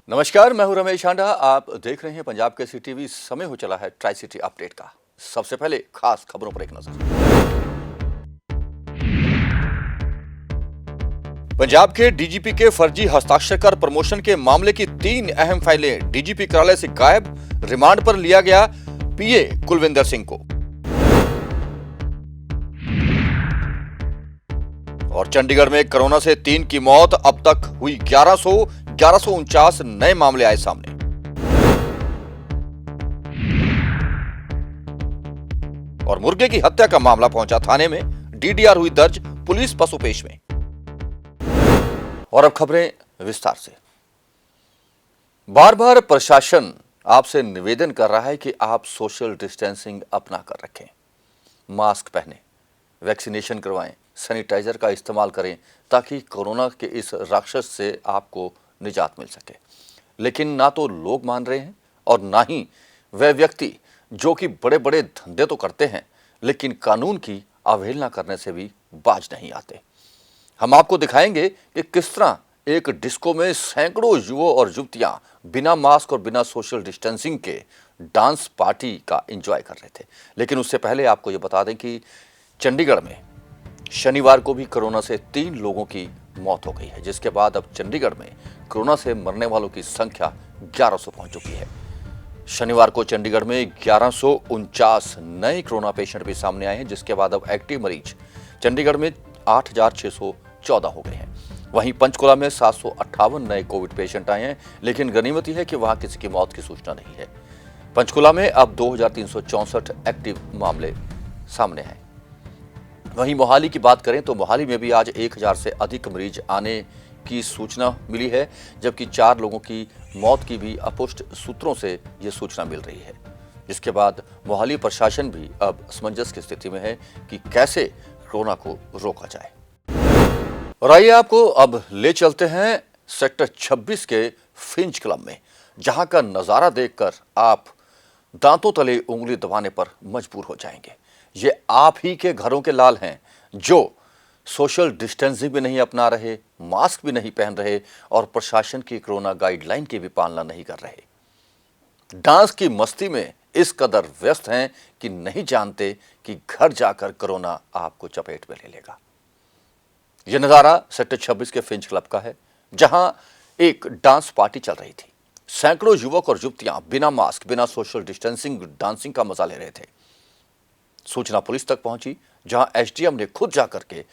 नमस्कार, मैं हूं रमेश आंडा। आप देख रहे हैं पंजाब केसरी टीवी। समय हो चला है ट्राई सिटी अपडेट का। सबसे पहले खास खबरों पर एक नजर। पंजाब के डीजीपी के फर्जी हस्ताक्षर कर प्रमोशन के मामले की 3 अहम फाइलें डीजीपी कार्यालय से गायब। रिमांड पर लिया गया पीए कुलविंदर सिंह को। और चंडीगढ़ में कोरोना से 3 की मौत, अब तक हुई 1149 नए मामले आए सामने। और मुर्गे की हत्या का मामला पहुंचा थाने में, डीडीआर हुई दर्ज, पुलिस पसुपेश में। और अब खबरें विस्तार से। बार बार प्रशासन आपसे निवेदन कर रहा है कि आप सोशल डिस्टेंसिंग अपना कर रखें, मास्क पहनें, वैक्सीनेशन करवाएं, सैनिटाइजर का इस्तेमाल करें ताकि कोरोना के इस राक्षस से आपको निजात मिल सके। लेकिन ना तो लोग मान रहे हैं और ना ही वह व्यक्ति जो कि बड़े बड़े धंधे तो करते हैं लेकिन कानून की अवहेलना करने से भी बाज नहीं आते। हम आपको दिखाएंगे कि किस तरह एक डिस्को में सैकड़ों युवक और युवतियां बिना मास्क और बिना सोशल डिस्टेंसिंग के डांस पार्टी का एंजॉय कर रहे थे। लेकिन उससे पहले आपको ये बता दें कि चंडीगढ़ में शनिवार को भी कोरोना से 3 लोगों की मौत हो गई है, जिसके बाद अब चंडीगढ़ में कोरोना से मरने वालों की संख्या 1100 पहुंच चुकी है। शनिवार को चंडीगढ़ में 1149 नए कोरोना पेशेंट भी सामने आए हैं, जिसके बाद अब एक्टिव मरीज चंडीगढ़ में 8614 हो गए हैं। वहीं पंचकुला में 758 नए कोविड पेशेंट आए हैं, लेकिन गनीमत यह है कि वहां किसी की मौत की सूचना नहीं है। पंचकुला में अब 2364 एक्टिव मामले सामने हैं। वहीं मोहाली की बात करें तो मोहाली में भी आज 1000 से अधिक मरीज आने की सूचना मिली है, जबकि 4 लोगों की मौत की भी अपुष्ट सूत्रों से यह सूचना मिल रही है। जिसके बाद मोहाली प्रशासन भी अब असमंजस की स्थिति में है कि कैसे कोरोना को रोका जाए। और आइए आपको अब ले चलते हैं सेक्टर 26 के फिंच क्लब में, जहां का नजारा देखकर आप दांतों तले उंगली दबाने पर मजबूर हो जाएंगे। ये आप ही के घरों के लाल हैं जो सोशल डिस्टेंसिंग भी नहीं अपना रहे, मास्क भी नहीं पहन रहे और प्रशासन की कोरोना गाइडलाइन की भी पालना नहीं कर रहे। डांस की मस्ती में इस कदर व्यस्त हैं कि नहीं जानते कि घर जाकर कोरोना आपको चपेट में ले लेगा। यह नजारा सेक्टर 26 के फिंच क्लब का है, जहां एक डांस पार्टी चल रही थी। सैकड़ों युवक और युवतियां बिना मास्क, बिना सोशल डिस्टेंसिंग डांसिंग का मजा ले रहे थे। सूचना पुलिस तक पहुंची, जहां एसडीएम ने खुद जाकर के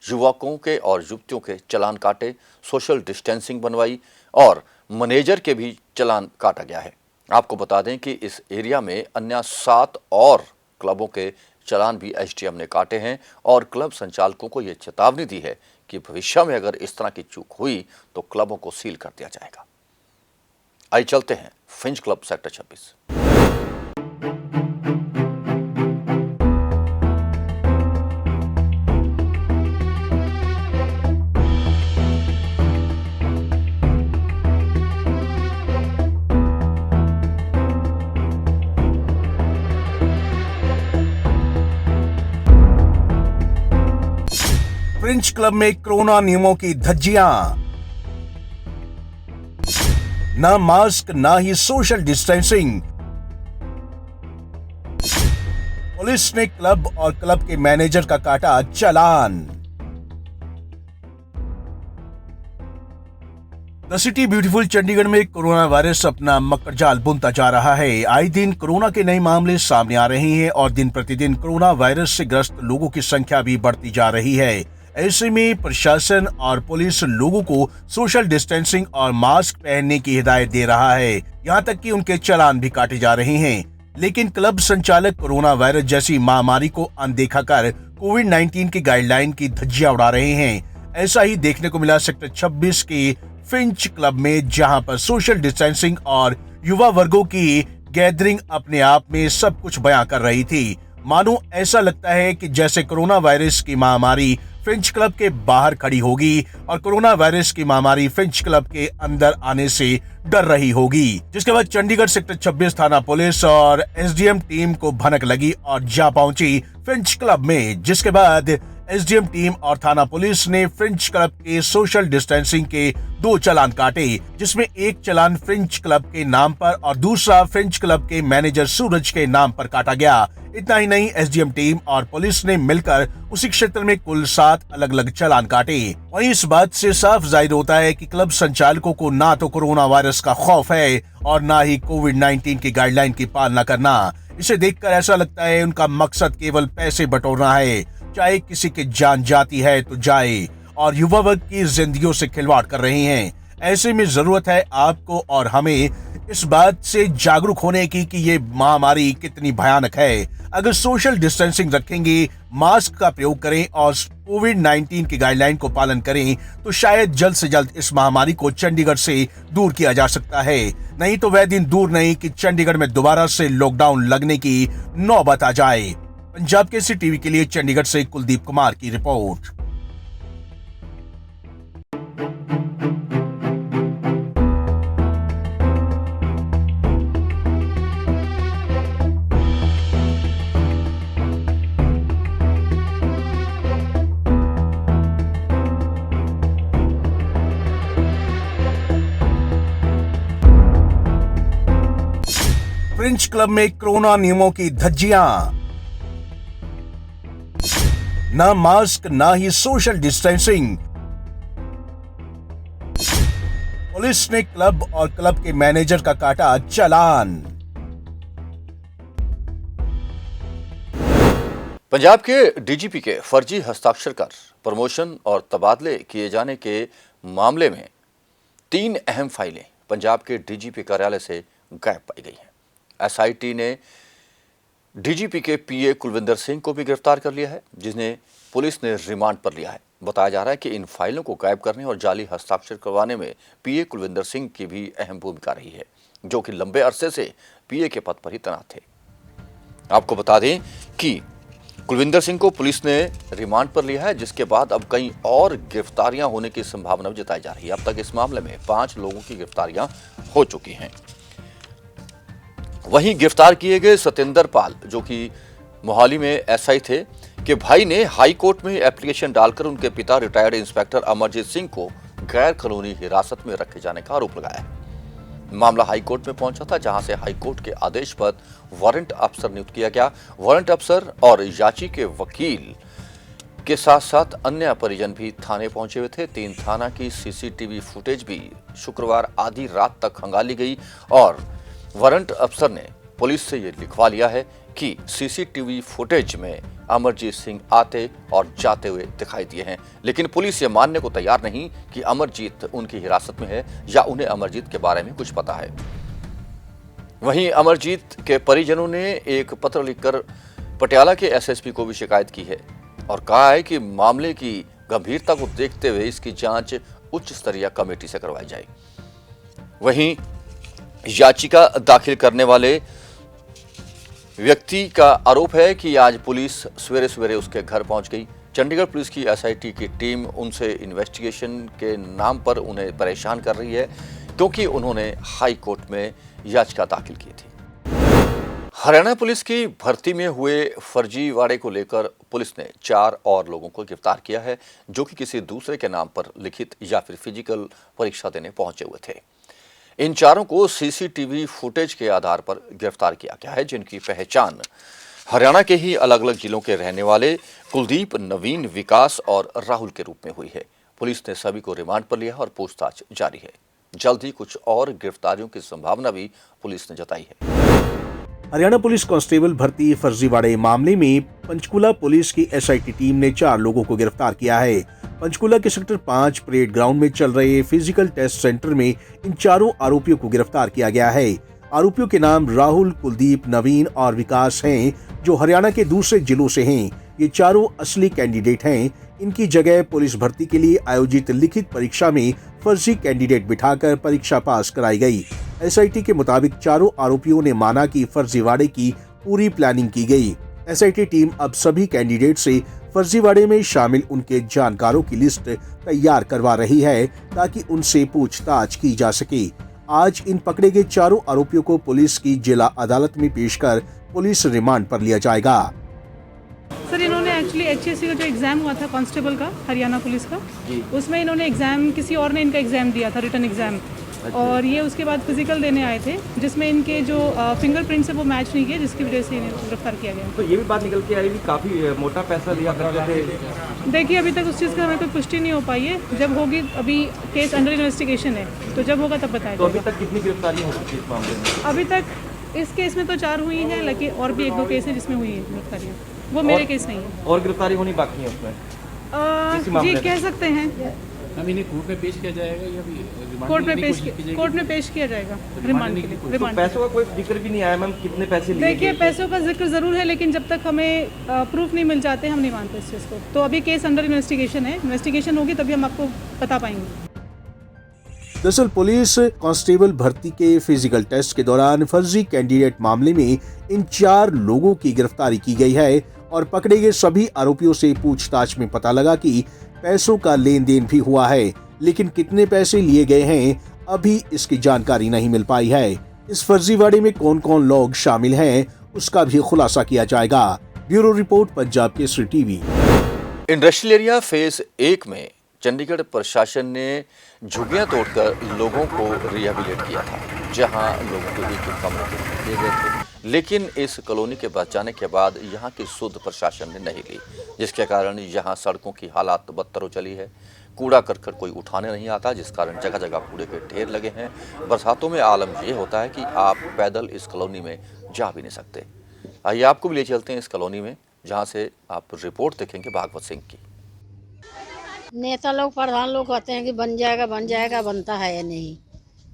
युवकों के और युवतियों के चालान काटे, सोशल डिस्टेंसिंग बनवाई और मैनेजर के भी चालान काटा गया है। आपको बता दें कि इस एरिया में अन्य 7 और क्लबों के चालान भी एसडीएम ने काटे हैं और क्लब संचालकों को यह चेतावनी दी है कि भविष्य में अगर इस तरह की चूक हुई तो क्लबों को सील कर दिया जाएगा। आइए चलते हैं Finch club sector 26। Fringe club में कोरोना नियमों की धज्जियां, ना मास्क ना ही सोशल डिस्टेंसिंग। पुलिस ने क्लब और क्लब के मैनेजर का काटा चालान। द सिटी ब्यूटीफुल चंडीगढ़ में कोरोना वायरस अपना मकड़जाल बुनता जा रहा है। आए दिन कोरोना के नए मामले सामने आ रहे हैं और दिन प्रतिदिन कोरोना वायरस से ग्रस्त लोगों की संख्या भी बढ़ती जा रही है। ऐसे में प्रशासन और पुलिस लोगों को सोशल डिस्टेंसिंग और मास्क पहनने की हिदायत दे रहा है, यहाँ तक कि उनके चालान भी काटे जा रहे हैं। लेकिन क्लब संचालक कोरोना वायरस जैसी महामारी को अनदेखा कर कोविड-19 की गाइडलाइन की धज्जियां उड़ा रहे हैं। ऐसा ही देखने को मिला सेक्टर 26 के फिंच क्लब में, जहां पर सोशल डिस्टेंसिंग और युवा वर्गों की गैदरिंग अपने आप में सब कुछ बयां कर रही थी। मानो ऐसा लगता है कि जैसे कोरोना वायरस की महामारी फिंच क्लब के बाहर खड़ी होगी और कोरोना वायरस की महामारी फिंच क्लब के अंदर आने से डर रही होगी। जिसके बाद चंडीगढ़ सेक्टर 26 थाना पुलिस और एसडीएम टीम को भनक लगी और जा पहुंची फिंच क्लब में, जिसके बाद एसडीएम टीम और थाना पुलिस ने फ्रेंच क्लब के सोशल डिस्टेंसिंग के 2 चालान काटे, जिसमें एक चालान फ्रेंच क्लब के नाम पर और दूसरा फ्रेंच क्लब के मैनेजर सूरज के नाम पर काटा गया। इतना ही नहीं, एसडीएम टीम और पुलिस ने मिलकर उसी क्षेत्र में कुल 7 अलग अलग चालान काटे। वहीं इस बात से साफ जाहिर होता है कि क्लब संचालकों को ना तो कोरोना वायरस का खौफ है और ना ही कोविड-19 की गाइडलाइन की पालना करना। इसे देखकर ऐसा लगता है उनका मकसद केवल पैसे बटोरना है, चाहे किसी की जान जाती है तो जाए, और युवा वर्ग की जिंदगियों से खिलवाड़ कर रहे हैं। ऐसे में जरूरत है आपको और हमें इस बात से जागरूक होने की कि ये महामारी कितनी भयानक है। अगर सोशल डिस्टेंसिंग रखेंगे, मास्क का प्रयोग करें और कोविड-19 की गाइडलाइन को पालन करें तो शायद जल्द से जल्द इस महामारी को चंडीगढ़ से दूर किया जा सकता है। नहीं तो वह दिन दूर नहीं कि चंडीगढ़ में दोबारा से लॉकडाउन लगने की नौबत आ जाए। पंजाब केसरी टीवी के लिए चंडीगढ़ से कुलदीप कुमार की रिपोर्ट। फ्रेंच क्लब में कोरोना नियमों की धज्जियां, ना मास्क ना ही सोशल डिस्टेंसिंग। पुलिस ने क्लब और क्लब के मैनेजर का काटा चालान। पंजाब के डीजीपी के फर्जी हस्ताक्षर कर प्रमोशन और तबादले किए जाने के मामले में 3 अहम फाइलें पंजाब के डीजीपी कार्यालय से गायब पाई गई हैं। एसआईटी ने डीजीपी के पीए कुलविंदर सिंह को भी गिरफ्तार कर लिया है, जिन्हें पुलिस ने रिमांड पर लिया है। बताया जा रहा है कि इन फाइलों को गायब करने और जाली हस्ताक्षर करवाने में पीए कुलविंदर सिंह की भी अहम भूमिका रही है, जो कि लंबे अरसे से पीए के पद पर ही तैनात थे। आपको बता दें कि कुलविंदर सिंह को पुलिस ने रिमांड पर लिया है, जिसके बाद अब कई और गिरफ्तारियां होने की संभावना जताई जा रही है। अब तक इस मामले में 5 लोगों की गिरफ्तारियां हो चुकी हैं। वहीं गिरफ्तार किए गए सत्येंद्र पाल, जो कि मोहाली में एसआई थे, के भाई ने हाई कोर्ट में एप्लीकेशन डालकर उनके पिता रिटायर्ड इंस्पेक्टर अमरजीत सिंह को गैर कानूनी हिरासत में रखे जाने का आरोप लगाया है। मामला हाई कोर्ट में पहुंचा था, जहां से हाई कोर्ट के आदेश पर वारंट अफसर नियुक्त किया गया। वारंट अफसर और याची के वकील के साथ साथ अन्य परिजन भी थाने पहुंचे हुए थे। 3 थाना की सीसीटीवी फुटेज भी शुक्रवार आधी रात तक खंगाली गई और वारंट अफसर ने पुलिस से ये लिखवा लिया है कि सीसीटीवी फुटेज में अमरजीत सिंह आते और जाते हुए दिखाई दिए हैं, लेकिन पुलिस ये मानने को तैयार नहीं कि अमरजीत उनकी हिरासत में है या उन्हें अमरजीत के बारे में कुछ पता है। वहीं अमरजीत के परिजनों ने एक पत्र लिखकर पटियाला के एसएसपी को भी शिकायत की है और कहा है कि मामले की गंभीरता को देखते हुए इसकी जांच उच्च स्तरीय कमेटी से करवाई जाए। वहीं याचिका दाखिल करने वाले व्यक्ति का आरोप है कि आज पुलिस सवेरे सवेरे उसके घर पहुंच गई। चंडीगढ़ पुलिस की एसआईटी की टीम उनसे इन्वेस्टिगेशन के नाम पर उन्हें परेशान कर रही है, क्योंकि उन्होंने हाई कोर्ट में याचिका दाखिल की थी। हरियाणा पुलिस की भर्ती में हुए फर्जीवाड़े को लेकर पुलिस ने 4 और लोगों को गिरफ्तार किया है, जो कि किसी दूसरे के नाम पर लिखित या फिर फिजिकल परीक्षा देने पहुंचे हुए थे। इन 4 को सीसीटीवी फुटेज के आधार पर गिरफ्तार किया गया है, जिनकी पहचान हरियाणा के ही अलग अलग जिलों के रहने वाले कुलदीप, नवीन, विकास और राहुल के रूप में हुई है। पुलिस ने सभी को रिमांड पर लिया और पूछताछ जारी है। जल्द ही कुछ और गिरफ्तारियों की संभावना भी पुलिस ने जताई है। हरियाणा पुलिस कांस्टेबल भर्ती फर्जीवाड़े मामले में पंचकूला पुलिस की एसआईटी टीम ने 4 लोगों को गिरफ्तार किया है। पंचकूला के सेक्टर 5 परेड ग्राउंड में चल रहे फिजिकल टेस्ट सेंटर में इन 4 आरोपियों को गिरफ्तार किया गया है। आरोपियों के नाम राहुल, कुलदीप, नवीन और विकास हैं, जो हरियाणा के दूसरे जिलों से हैं। ये 4 असली कैंडिडेट हैं। इनकी जगह पुलिस भर्ती के लिए आयोजित लिखित परीक्षा में फर्जी कैंडिडेट बिठाकर परीक्षा पास कराई गई। एसआईटी के मुताबिक 4 आरोपियों ने माना कि फर्जीवाड़े की पूरी प्लानिंग की गई। एसआईटी टीम अब सभी कैंडिडेट से फर्जीवाड़े में शामिल उनके जानकारों की लिस्ट तैयार करवा रही है, ताकि उनसे पूछताछ की जा सके। आज इन पकड़े गए 4 आरोपियों को पुलिस की जिला अदालत में पेश कर पुलिस रिमांड पर लिया जाएगा। सर, इन्होंने एक्चुअली HSC का जो एग्ज़ाम हुआ था कांस्टेबल का, हरियाणा पुलिस का, जी। उसमें इन्होंने एग्ज़ाम, किसी और ने इनका एग्ज़ाम दिया था, रिटन एग्ज़ाम, और ये उसके बाद फिजिकल देने आए थे, जिसमें इनके जो फिंगरप्रिंट्स है वो मैच नहीं किए, जिसकी वजह से इन्हें गिरफ्तार किया गया। तो ये भी बात निकल के आई कि काफ़ी मोटा पैसा लिया करते थे। देखिए, अभी तक उस चीज़ का हमें कोई पुष्टि नहीं हो पाई है। जब होगी, अभी केस अंडर इन्वेस्टिगेशन है, तो जब होगा तब बताया तो अभी जाएगा। तक कितनी गिरफ्तारी हो चुकी है इस मामले में? अभी तक इस केस में तो 4 हुई हैं, लेकिन और भी 1-2 केस हैं जिसमें हुई है गिरफ्तारियाँ, वो मेरे केस नहीं है। और गिरफ्तारी होनी बाकी है उसमें? इसी मामले जी, में? कह सकते हैं। हम इन्हें कोर्ट में पेश किया जाएगा या भी रिमांड कोर्ट में लेने की पेश कोशिश की जाएगी? कोर्ट में पेश किया जाएगा रिमांड के लिए। तो रिमांड पैसों का कोई जिक्र भी नहीं आया मैम, कितने पैसे लिए देखिए, गए थे? पैसों का जिक्र ज़रूर है, लेकिन जब तक हमें प्रूफ नहीं मिल जाते हम नहीं मानते इस चीज़ को। तो अभी केस अंडर इन्वेस्टिगेशन है, इन्वेस्टिगेशन होगी तभी हम आपको बता पाएंगे। दरअसल पुलिस कांस्टेबल भर्ती के फिजिकल टेस्ट के दौरान फर्जी कैंडिडेट मामले में इन 4 लोगों की गिरफ्तारी की गई है और पकड़े गए सभी आरोपियों से पूछताछ में पता लगा कि पैसों का लेन देन भी हुआ है, लेकिन कितने पैसे लिए गए हैं अभी इसकी जानकारी नहीं मिल पाई है। इस फर्जीवाड़े में कौन कौन लोग शामिल हैं उसका भी खुलासा किया जाएगा। Bureau report, Punjab Kesari TV. Industrial area phase 1 में चंडीगढ़ प्रशासन ने झुग्गियां तोड़कर लोगों को रिहेबिलिट किया था, जहां लोगों को एक कमरे दिए गए थे, लेकिन इस कॉलोनी के बच जाने के बाद यहां की सुध प्रशासन ने नहीं ली, जिसके कारण यहां सड़कों की हालात बदतर हो चली है। कूड़ा करकट कोई उठाने नहीं आता, जिस कारण जगह जगह कूड़े के ढेर लगे हैं। बरसातों में आलम ये होता है कि आप पैदल इस कॉलोनी में जा भी नहीं सकते। आइए आपको भी ले चलते हैं इस कॉलोनी में, जहाँ से आप रिपोर्ट देखेंगे भागवत सिंह की। नेता लोग, प्रधान लोग कहते हैं कि बन जाएगा, बनता है या नहीं।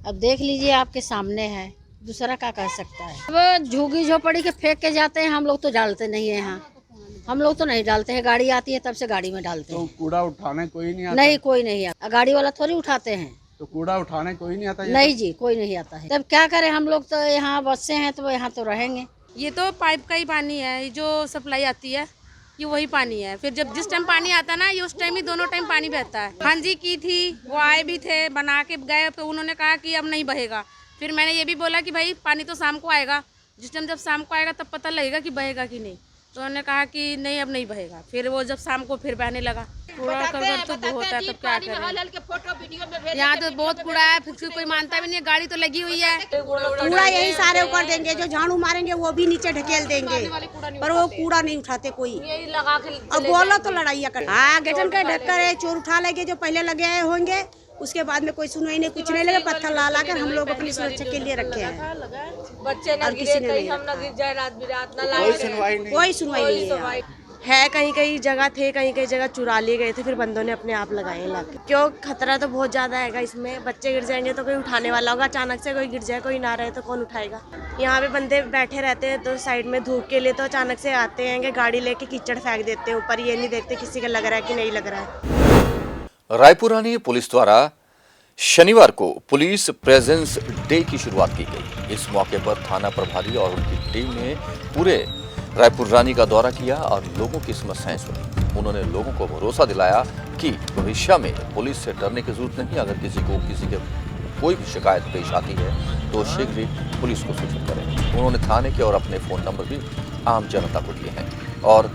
अब देख लीजिए, आपके सामने है, दूसरा क्या कह सकता है। अब झुग्गी झोपड़ी के फेंक के जाते हैं, हम लोग तो डालते नहीं है यहाँ, हम लोग तो नहीं डालते हैं। गाड़ी आती है तब से गाड़ी में डालते हैं। तो कूड़ा उठाने कोई नहीं आता? नहीं, कोई नहीं आता। गाड़ी वाला थोड़ी उठाते हैं। तो कूड़ा उठाने कोई नहीं आता? नहीं जी, कोई नहीं आता है। तब क्या करें, हम लोग तो यहाँ बसे हैं तो यहाँ तो रहेंगे। ये तो पाइप का ही पानी है, ये जो सप्लाई आती है ये वही पानी है। फिर जब जिस टाइम पानी आता है ना, ये उस टाइम ही दोनों टाइम पानी बहता है। हाँ जी, की थी, वो आए भी थे, बना के गए, फिर उन्होंने कहा कि अब नहीं बहेगा। फिर मैंने ये भी बोला कि भाई पानी तो शाम को आएगा, जिस टाइम जब शाम को आएगा तब पता लगेगा कि बहेगा कि नहीं। तो उन्होंने कहा कि नहीं, अब नहीं बहेगा। फिर वो जब शाम को फिर बहने लगा। कूड़ा करकट तो बहुत है, तब क्या करें। यहाँ तो बहुत कूड़ा है, फिर कोई मानता भी नहीं है। गाड़ी तो लगी हुई है। कूड़ा यही सारे ऊपर देंगे, जो झाड़ू मारेंगे वो भी नीचे ढकेल देंगे, पर वो कूड़ा नहीं उठाते कोई। अब बोलो तो लड़ाइयाँ कर। हाँ, गेटन का ढक्कर है, चोर उठा लेंगे जो पहले लगे आए होंगे, उसके बाद में कोई सुनवाई नहीं, कुछ नहीं लगे। पत्थर ला ला कर हम लोग अपनी सुरक्षा के लिए रखे हैं। बच्चे न गिरे, कहीं हम न गिर जाए, रात बिरात न लाए, कोई सुनवाई नहीं है। कहीं कहीं जगह थे, कहीं कहीं जगह चुरा लिए गए थे, फिर बंदों ने अपने आप लगाए लाके। क्यों, खतरा तो बहुत ज्यादा है इसमें। बच्चे गिर जाएंगे तो कोई उठाने वाला होगा, अचानक से कोई गिर जाए, कोई ना रहे तो कौन उठाएगा। यहाँ पे बंदे बैठे रहते हैं तो साइड में धूप के लिए, तो अचानक से आते हैं कि गाड़ी लेके कीचड़ फेंक देते हैं ऊपर। ये नहीं देखते किसी का लग रहा है कि नहीं लग रहा है। रायपुरानी पुलिस द्वारा शनिवार को पुलिस प्रेजेंस डे की शुरुआत की गई। इस मौके पर थाना प्रभारी और उनकी टीम ने पूरे रायपुर रानी का दौरा किया और लोगों की समस्याएं सुनी। उन्होंने लोगों को भरोसा दिलाया कि भविष्य में पुलिस से डरने की जरूरत नहीं। अगर किसी के कोई भी शिकायत पेश आती है तो शीघ्र ही पुलिस को सूचित करें। उन्होंने थाने के और अपने फोन नंबर भी आम जनता को दिए हैं और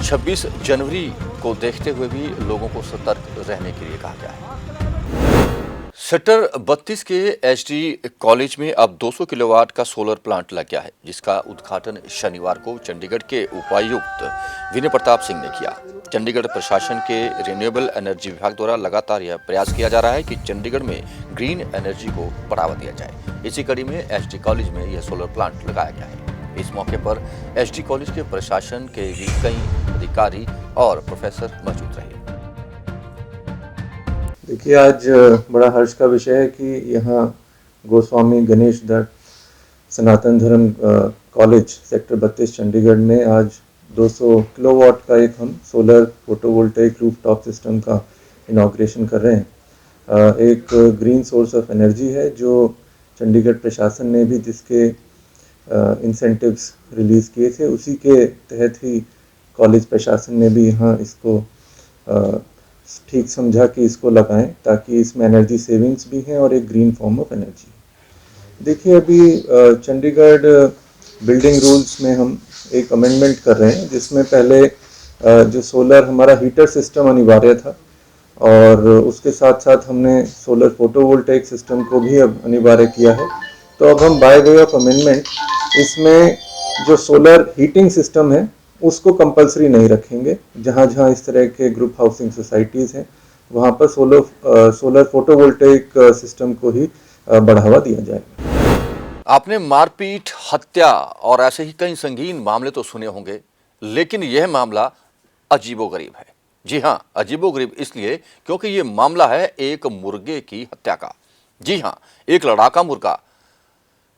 26 जनवरी को देखते हुए भी लोगों को सतर्क रहने के लिए कहा गया है। सेक्टर 32 के एचडी कॉलेज में अब 200 किलोवाट का सोलर प्लांट लग गया है, जिसका उद्घाटन शनिवार को चंडीगढ़ के उपायुक्त विनय प्रताप सिंह ने किया। चंडीगढ़ प्रशासन के रिन्यूएबल एनर्जी विभाग द्वारा लगातार यह प्रयास किया जा रहा है कि चंडीगढ़ में ग्रीन एनर्जी को बढ़ावा दिया जाए। इसी कड़ी में एचडी कॉलेज में यह सोलर प्लांट लगाया गया है। इस मौके पर एचडी कॉलेज के प्रशासन के भी कई अधिकारी और प्रोफेसर मौजूद रहे। देखिए, आज बड़ा हर्ष का विषय है कि यहाँ गोस्वामी गणेश दत्त सनातन धर्म कॉलेज सेक्टर 32 चंडीगढ़ में आज 200 किलोवाट का एक हम सोलर फोटोवोल्टेइक रूफटॉप सिस्टम का इनॉग्रेशन कर रहे हैं। एक ग्रीन सोर्स ऑफ एनर्जी है जो चंडीगढ़ प्रशासन ने भी जिसके इंसेंटिव्स रिलीज़ किए थे, उसी के तहत ही कॉलेज प्रशासन ने भी यहाँ इसको ठीक समझा कि इसको लगाएं, ताकि इसमें एनर्जी सेविंग्स भी हैं और एक ग्रीन फॉर्म ऑफ एनर्जी। देखिए, अभी चंडीगढ़ बिल्डिंग रूल्स में हम एक अमेंडमेंट कर रहे हैं, जिसमें पहले जो सोलर हमारा हीटर सिस्टम अनिवार्य था, और उसके साथ साथ हमने सोलर फोटोवोल्टेइक सिस्टम को भी अब अनिवार्य किया है। तो अब हम बाय वे ऑफ अमेंडमेंट इसमें जो सोलर हीटिंग सिस्टम है उसको कंपलसरी नहीं रखेंगे। जहाँ जहाँ इस तरह के ग्रुप हाउसिंग सोसाइटीज़ हैं वहाँ पर सोलर फोटोवोल्टेइक सिस्टम को ही बढ़ावा दिया जाएगा। आपने मारपीट, हत्या और ऐसे ही कई संगीन मामले तो सुने होंगे, लेकिन यह मामला अजीबोगरीब है। जी हां, अजीबोगरीब इसलिए क्योंकि यह मामला है एक मुर्गे की हत्या का। जी हां, एक लड़ाका मुर्गा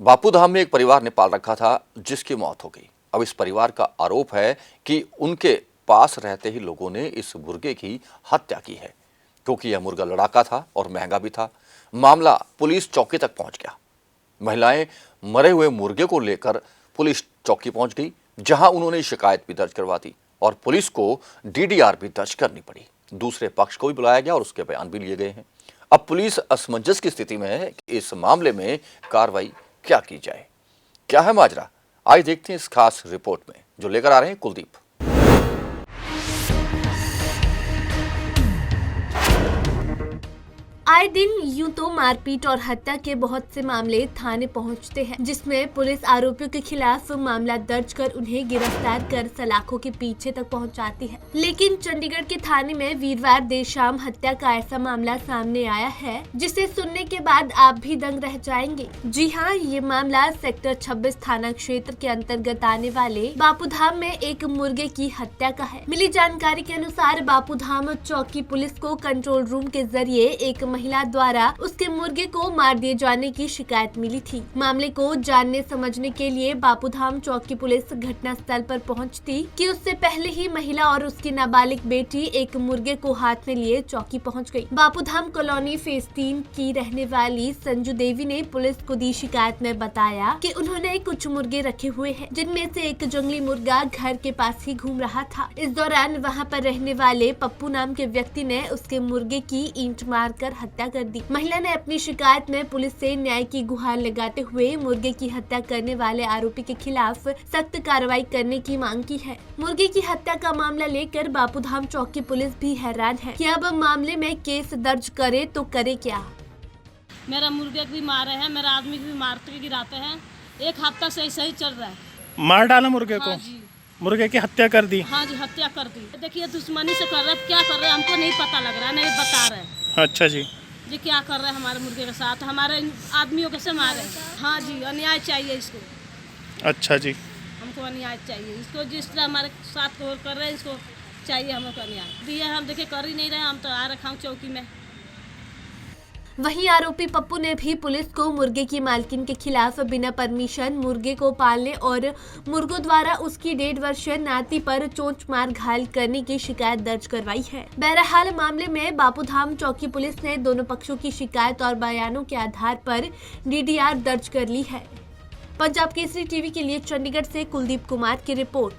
बापूधाम में एक परिवार ने पाल रखा था, जिसकी मौत हो गई। अब इस परिवार का आरोप है कि उनके पास रहते ही लोगों ने इस मुर्गे की हत्या की है, क्योंकि यह मुर्गा लड़ाका था और महंगा भी था। मामला पुलिस चौकी तक पहुंच गया। महिलाएं मरे हुए मुर्गे को लेकर पुलिस चौकी पहुंच गई, जहां उन्होंने शिकायत भी दर्ज करवा दी और पुलिस को डीडीआर भी दर्ज करनी पड़ी। दूसरे पक्ष को भी बुलाया गया और उसके बयान भी लिए गए हैं। अब पुलिस असमंजस की स्थिति में है कि इस मामले में कार्रवाई क्या की जाए। क्या है माजरा, आइए देखते हैं इस खास रिपोर्ट में, जो लेकर आ रहे हैं कुलदीप। आए दिन यूं तो मारपीट और हत्या के बहुत से मामले थाने पहुंचते हैं, जिसमें पुलिस आरोपियों के खिलाफ मामला दर्ज कर उन्हें गिरफ्तार कर सलाखों के पीछे तक पहुंचाती है। लेकिन चंडीगढ़ के थाने में वीरवार देर शाम हत्या का ऐसा मामला सामने आया है, जिसे सुनने के बाद आप भी दंग रह जाएंगे। जी हाँ, ये मामला सेक्टर 26 थाना क्षेत्र के अंतर्गत आने वाले बापूधाम में एक मुर्गे की हत्या का है। मिली जानकारी के अनुसार बापूधाम चौकी पुलिस को कंट्रोल रूम के जरिए एक महिला द्वारा उसके मुर्गे को मार दिए जाने की शिकायत मिली थी। मामले को जानने समझने के लिए बापूधाम चौकी पुलिस घटना स्थल पर पहुंचती कि उससे पहले ही महिला और उसकी नाबालिग बेटी एक मुर्गे को हाथ में लिए चौकी पहुंच गई। बापूधाम कॉलोनी फेज 3 की रहने वाली संजू देवी ने पुलिस को दी शिकायत में बताया कि उन्होंने कुछ मुर्गे रखे हुए हैं, जिनमें से एक जंगली मुर्गा घर के पास ही घूम रहा था। इस दौरान वहाँ पर रहने वाले पप्पू नाम के व्यक्ति ने उसके मुर्गे की ईंट मारकर हत्या कर दी। महिला ने अपनी शिकायत में पुलिस से न्याय की गुहार लगाते हुए मुर्गे की हत्या करने वाले आरोपी के खिलाफ सख्त कार्रवाई करने की मांग की है। मुर्गे की हत्या का मामला लेकर बापूधाम चौकी पुलिस भी हैरान है कि अब मामले में केस दर्ज करे तो करे क्या। मेरा मुर्गे भी मारे हैं, मेरा आदमी भी मारते के गिराते हैं। एक हफ्ता से सही चल रहा है। मार डाला मुर्गे को? हाँ जी। मुर्गे की हत्या कर दी? हाँ जी, हत्या कर दी। देखिए दुश्मनी से कर रहे, क्या कर रहे हमको नहीं पता लग रहा है, नहीं बता रहे। अच्छा जी। जी क्या कर रहे हैं हमारे मुर्गे के साथ, हमारे आदमियों कैसे मारे? हाँ जी, अन्याय चाहिए इसको। अच्छा जी, हमको अन्याय चाहिए इसको, जिस तरह हमारे साथ कर रहे हैं इसको चाहिए हमको अन्याय। दिए हम देखे कर ही नहीं रहे, हम तो आ रखा हूँ चौकी में। वहीं आरोपी पप्पू ने भी पुलिस को मुर्गे की मालकिन के खिलाफ बिना परमिशन मुर्गे को पालने और मुर्गों द्वारा उसकी 1.5 वर्षीय नाती पर चोंच मार घायल करने की शिकायत दर्ज करवाई है। बहरहाल मामले में बापूधाम चौकी पुलिस ने दोनों पक्षों की शिकायत और बयानों के आधार पर डीडीआर दर्ज कर ली है। पंजाब केसरी टीवी के लिए चंडीगढ़ से कुलदीप कुमार की रिपोर्ट।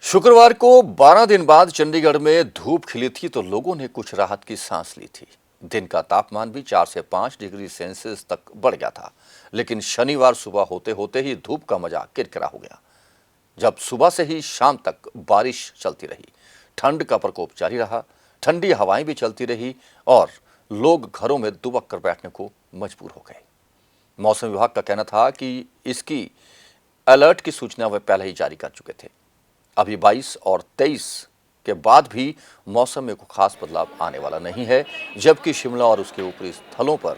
शुक्रवार को 12 दिन बाद चंडीगढ़ में धूप खिली थी तो लोगों ने कुछ राहत की सांस ली थी। दिन का तापमान भी 4 से 5 डिग्री सेल्सियस तक बढ़ गया था, लेकिन शनिवार सुबह होते होते ही धूप का मजा किरकिरा हो गया। जब सुबह से ही शाम तक बारिश चलती रही, ठंड का प्रकोप जारी रहा, ठंडी हवाएं भी चलती रही और लोग घरों में दुबक कर बैठने को मजबूर हो गए। मौसम विभाग का कहना था कि इसकी अलर्ट की सूचना वे पहले ही जारी कर चुके थे। अभी 22 और 23 के बाद भी मौसम में कोई खास बदलाव आने वाला नहीं है, जबकि शिमला और उसके ऊपरी स्थलों पर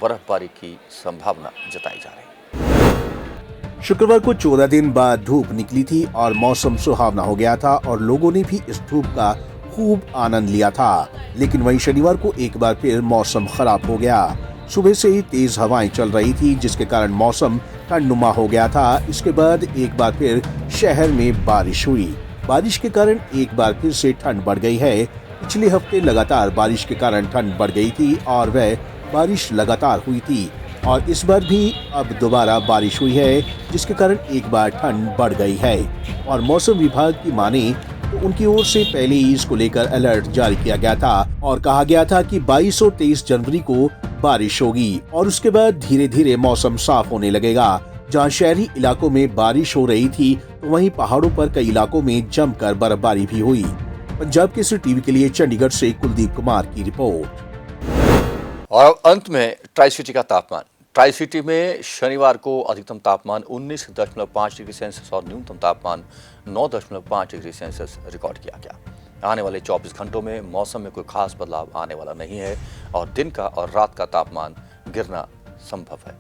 बर्फबारी की संभावना जताई जा रही है। शुक्रवार को 14 दिन बाद धूप निकली थी और मौसम सुहावना हो गया था और लोगों ने भी इस धूप का खूब आनंद लिया था। लेकिन वहीं शनिवार को एक बार फिर मौसम खराब हो गया। सुबह से ही तेज हवाएं चल रही थी, जिसके कारण मौसम ठंडनुमा हो गया था। इसके बाद एक बार फिर शहर में बारिश हुई। बारिश के कारण एक बार फिर से ठंड बढ़ गई है। पिछले हफ्ते लगातार बारिश के कारण ठंड बढ़ गई थी और वह बारिश लगातार हुई थी और इस बार भी अब दोबारा बारिश हुई है, जिसके कारण एक बार ठंड बढ़ गई है। और मौसम विभाग की माने तो उनकी ओर से पहले ही इसको लेकर अलर्ट जारी किया गया था और कहा गया था कि 22 और 23 जनवरी को बारिश होगी और उसके बाद धीरे धीरे मौसम साफ होने लगेगा, जहां शहरी इलाकों में बारिश हो रही थी तो वहीं पहाड़ों पर कई इलाकों में जमकर बर्फबारी भी हुई। पंजाब केसरी टीवी के लिए चंडीगढ़ से कुलदीप कुमार की रिपोर्ट। और अब अंत में ट्राई सिटी का तापमान। ट्राई सिटी में शनिवार को अधिकतम तापमान 19.5 डिग्री सेल्सियस और न्यूनतम तापमान 9.5 डिग्री सेल्सियस रिकॉर्ड किया गया। आने वाले 24 घंटों में मौसम में कोई खास बदलाव आने वाला नहीं है और दिन का और रात का तापमान गिरना संभव है।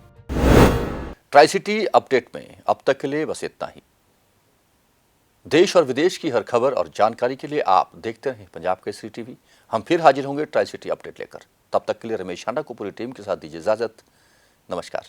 ट्राई सिटी अपडेट में अब तक के लिए बस इतना ही। देश और विदेश की हर खबर और जानकारी के लिए आप देखते रहें पंजाब केसरी टीवी। हम फिर हाजिर होंगे ट्राई सिटी अपडेट लेकर। तब तक के लिए रमेश हांडा को पूरी टीम के साथ दीजिए इजाजत। नमस्कार।